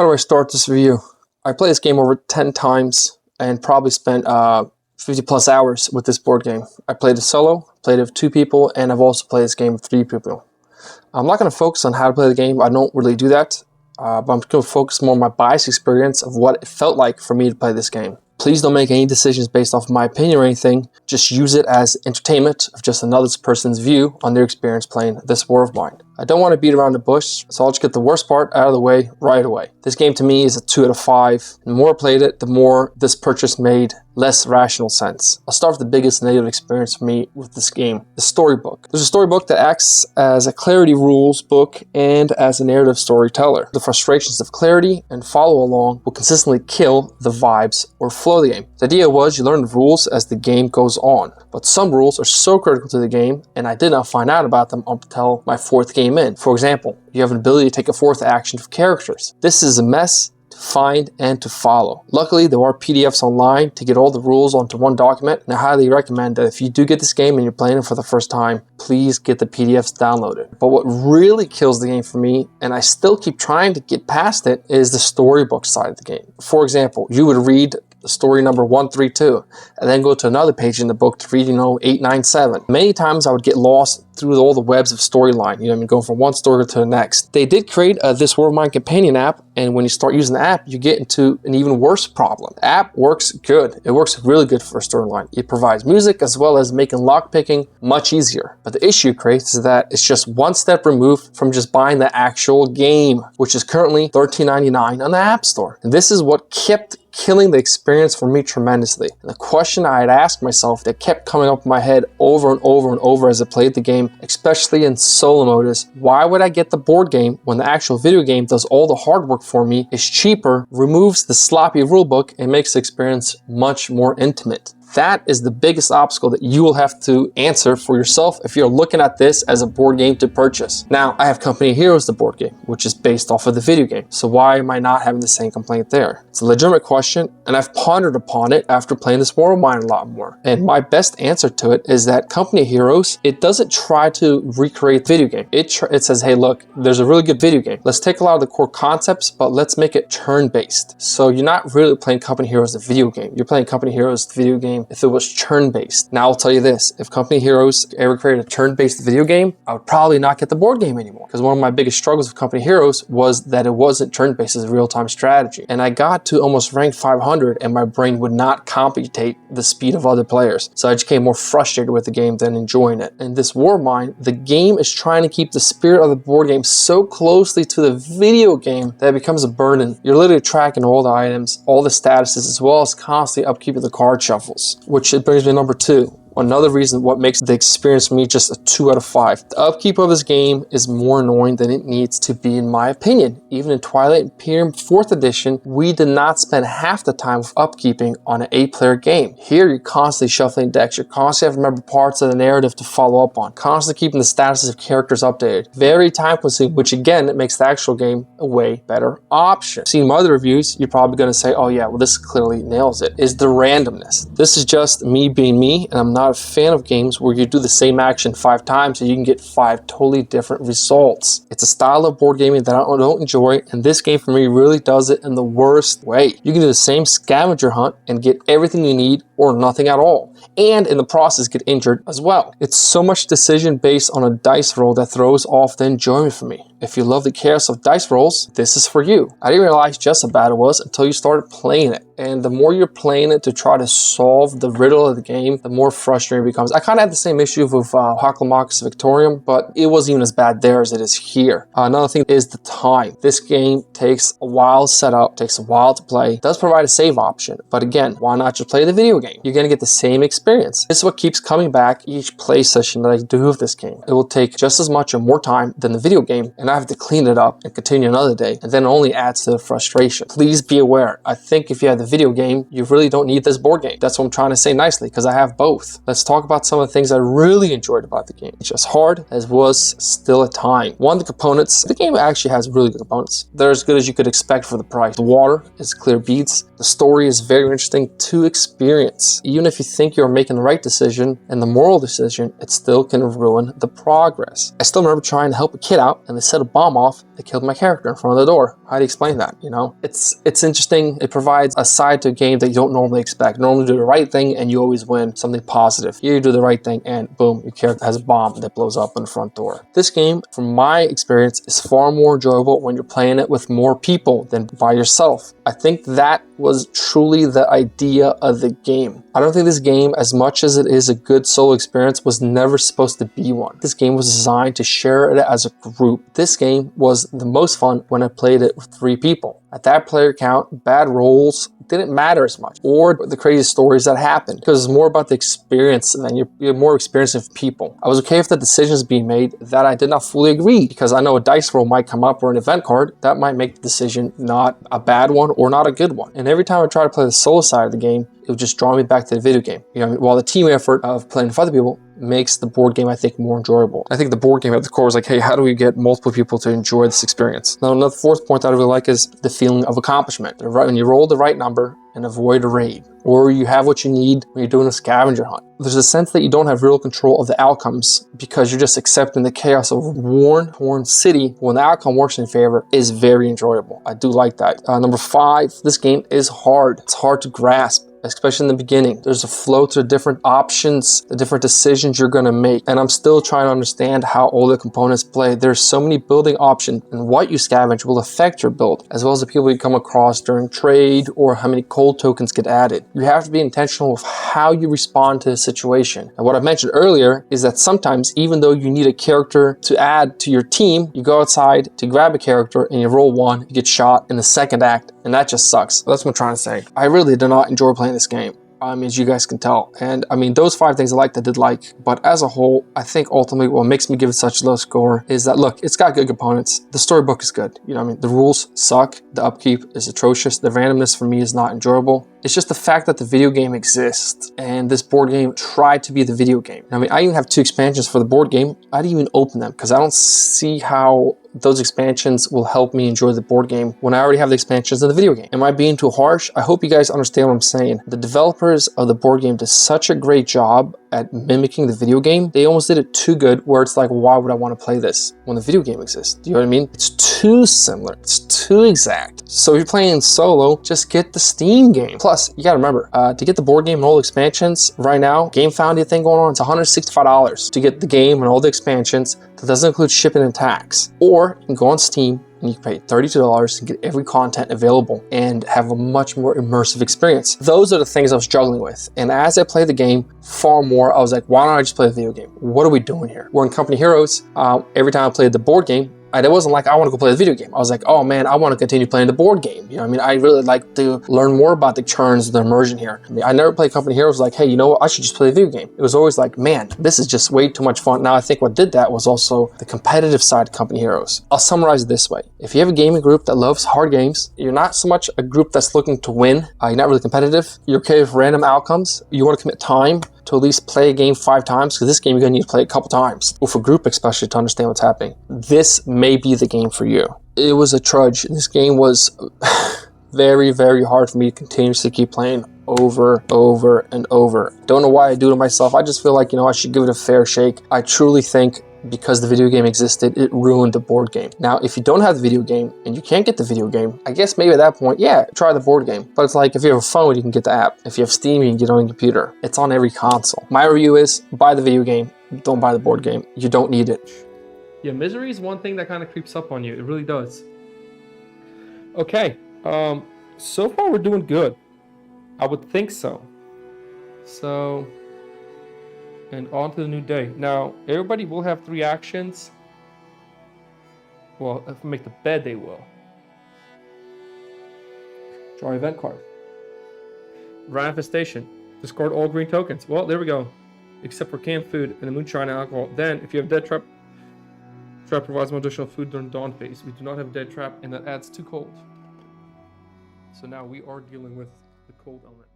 How do I start this review? I played this game over 10 times and probably spent 50 plus hours with this board game. I played it solo, played it with 2 people, and I've also played this game with 3 people. I'm not going to focus on how to play the game. I don't really do that, but I'm going to focus more on my biased experience of what it felt like for me to play this game. Please don't make any decisions based off of my opinion or anything. Just use it as entertainment of just another person's view on their experience playing this war of mine. I don't want to beat around the bush, so I'll just get the worst part out of the way right away. This game to me is a 2 out of 5. The more I played it, the more this purchase made less rational sense. I'll start with the biggest negative experience for me with this game, the storybook. There's a storybook that acts as a clarity rules book and as a narrative storyteller. The frustrations of clarity and follow along will consistently kill the vibes or flow of the game. The idea was you learn the rules as the game goes on, but some rules are so critical to the game and I did not find out about them until my 4th game in. For example, you have an ability to take a 4th action for characters. This is a mess to find and to follow. Luckily, there are PDFs online to get all the rules onto one document, and I highly recommend that if you do get this game and you're playing it for the first time, please get the PDFs downloaded. But what really kills the game for me, and I still keep trying to get past it, is the storybook side of the game. For example, you would read the story number 132, and then go to another page in the book to read, 897. Many times I would get lost through all the webs of storyline, going from one story to the next. They did create This War of Mine companion app, and when you start using the app, you get into an even worse problem. The app works good. It works really good for a storyline. It provides music as well as making lockpicking much easier. But the issue it creates is that it's just one step removed from just buying the actual game, which is currently $13.99 on the App Store. And this is what kept killing the experience for me tremendously. And the question I had asked myself that kept coming up in my head over and over and over as I played the game, especially in solo mode, is why would I get the board game when the actual video game does all the hard work for me, is cheaper, removes the sloppy rulebook, and makes the experience much more intimate? That is the biggest obstacle that you will have to answer for yourself if you're looking at this as a board game to purchase. Now, I have Company of Heroes, the board game, which is based off of the video game. So why am I not having the same complaint there? It's a legitimate question, and I've pondered upon it after playing this War of Mine a lot more. And my best answer to it is that Company of Heroes, it doesn't try to recreate the video game. It says, hey, look, there's a really good video game. Let's take a lot of the core concepts, but let's make it turn-based. So you're not really playing Company of Heroes, the video game. You're playing Company of Heroes, the video game, if it was turn-based. Now I'll tell you this, if Company of Heroes ever created a turn-based video game, I would probably not get the board game anymore. Because one of my biggest struggles with Company of Heroes was that it wasn't turn-based as a real-time strategy. And I got to almost rank 500 and my brain would not compute the speed of other players. So I just became more frustrated with the game than enjoying it. In this War of Mine, the game is trying to keep the spirit of the board game so closely to the video game that it becomes a burden. You're literally tracking all the items, all the statuses, as well as constantly upkeeping the card shuffles, which it brings me to number 2. Another reason what makes the experience for me just a 2 out of 5. The upkeep of this game is more annoying than it needs to be, in my opinion. Even in Twilight Imperium 4th edition, we did not spend half the time with upkeeping on an 8-player game. Here, you're constantly shuffling decks. You're constantly having to remember parts of the narrative to follow up on. Constantly keeping the statuses of characters updated. Very time consuming, which again, it makes the actual game a way better option. Seeing my other reviews, you're probably going to say, oh yeah, well this clearly nails it, is the randomness. This is just me being me, and I'm not a fan of games where you do the same action 5 times and you can get 5 totally different results. It's a style of board gaming that I don't enjoy, and this game for me really does it in the worst way. You can do the same scavenger hunt and get everything you need or nothing at all, and in the process get injured as well. It's so much decision based on a dice roll that throws off the enjoyment for me. If you love the chaos of dice rolls, this is for you. I didn't realize just how bad it was until you started playing it. And the more you're playing it to try to solve the riddle of the game, the more frustrating it becomes. I kind of had the same issue with Hoplomachus Victorium, but it wasn't even as bad there as it is here. Another thing is the time. This game takes a while to set up, takes a while to play. It does provide a save option, but again, why not just play the video game? You're going to get the same experience. This is what keeps coming back each play session that I do with this game. It will take just as much or more time than the video game, and I have to clean it up and continue another day, and then it only adds to the frustration. Please be aware. I think if you have the video game, you really don't need this board game. That's what I'm trying to say nicely, because I have both. Let's talk about some of the things I really enjoyed about the game. It's just hard as was still at time. One, the components. The game actually has really good components. They're as good as you could expect for the price. The water is clear beads. The story is very interesting to experience. experience. Even if you think you're making the right decision and the moral decision, it still can ruin the progress. I still remember trying to help a kid out and they set a bomb off. They killed my character in front of the door. How do you explain that? You know, it's interesting. It provides a side to a game that you don't normally expect. You normally do the right thing and you always win something positive. You do the right thing and boom, your character has a bomb that blows up in the front door. This game, from my experience, is far more enjoyable when you're playing it with more people than by yourself. I think that was truly the idea of the game. I don't think this game, as much as it is a good solo experience, was never supposed to be one. This game was designed to share it as a group. This game was the most fun when I played it with 3 people. At that player count, bad rolls didn't matter as much, or the crazy stories that happened, because it's more about the experience and you're more experienced with people. I was okay with the decisions being made that I did not fully agree, because I know a dice roll might come up or an event card that might make the decision not a bad one or not a good one. And every time I try to play the solo side of the game, it would just draw me back to the video game. You know, while the team effort of playing with other people makes the board game, I think, more enjoyable. I think the board game at the core is like, hey, how do we get multiple people to enjoy this experience? Now, another fourth point that I really like is the feeling of accomplishment. When you roll the right number and avoid a raid, or you have what you need when you're doing a scavenger hunt. There's a sense that you don't have real control of the outcomes because you're just accepting the chaos of a torn city. When the outcome works in favor, is very enjoyable. I do like that. Number 5, this game is hard. It's hard to grasp, especially in the beginning. There's a flow to the different options, the different decisions you're going to make. And I'm still trying to understand how all the components play. There's so many building options, and what you scavenge will affect your build, as well as the people you come across during trade or how many cold tokens get added. You have to be intentional with how you respond to the situation. And what I mentioned earlier is that sometimes, even though you need a character to add to your team, you go outside to grab a character and you roll 1, you get shot in the second act, and that just sucks. That's what I'm trying to say. I really did not enjoy playing this game. As you guys can tell. And I mean, those 5 things I liked, I did like, but as a whole, I think ultimately what makes me give it such a low score is that, look, it's got good components. The storybook is good. You know what I mean? The rules suck. The upkeep is atrocious. The randomness for me is not enjoyable. It's just the fact that the video game exists and this board game tried to be the video game. I mean, I even have 2 expansions for the board game. I didn't even open them because I don't see how those expansions will help me enjoy the board game when I already have the expansions in the video game. Am I being too harsh? I hope you guys understand what I'm saying. The developers of the board game did such a great job at mimicking the video game. They almost did it too good where it's like, why would I want to play this when the video game exists? Do you know what I mean? It's too similar. It's too exact. So if you're playing solo, just get the Steam game. Plus, you gotta remember, to get the board game and all the expansions right now, Game Foundy thing going on, it's $165 to get the game and all the expansions. That doesn't include shipping and tax. Or you can go on Steam and you can pay $32 to get every content available and have a much more immersive experience. Those are the things I was struggling with. And as I played the game far more, I was like, why don't I just play the video game? What are we doing here? We're in Company Heroes. Every time I played the board game, it wasn't like I want to go play the video game. I was like, oh man, I want to continue playing the board game. You know what I mean? I really like to learn more about the turns, the immersion here. I mean, I never played Company Heroes like, hey, you know what? I should just play the video game. It was always like, man, this is just way too much fun. Now I think what did that was also the competitive side of Company Heroes. I'll summarize it this way. If you have a gaming group that loves hard games, you're not so much a group that's looking to win. You're not really competitive. You're okay with random outcomes. You want to commit time to at least play a game 5 times, because this game you're going to need to play a couple times. Or for group especially, to understand what's happening. This may be the game for you. It was a trudge. This game was very, very hard for me to continuously keep playing over, and over. Don't know why I do it to myself. I just feel like, you know, I should give it a fair shake. I truly think because the video game existed, it ruined the board game. Now, if you don't have the video game and you can't get the video game, I guess maybe at that point, yeah, try the board game. But it's like, if you have a phone, you can get the app. If you have Steam, you can get it on your computer. It's on every console. My review is, buy the video game, don't buy the board game. You don't need it. Yeah, misery is one thing that kind of creeps up on you. It really does. Okay, so far we're doing good. I would think so. So, and on to the new day. Now, everybody will have 3 actions. Well, if we make the bed, they will. Draw event card. Manifestation. Discard all green tokens. Well, there we go. Except for canned food and the moonshine and alcohol. Then, if you have dead trap, trap provides more additional food during dawn phase. We do not have a dead trap, and that adds 2 cold. So now we are dealing with the cold element.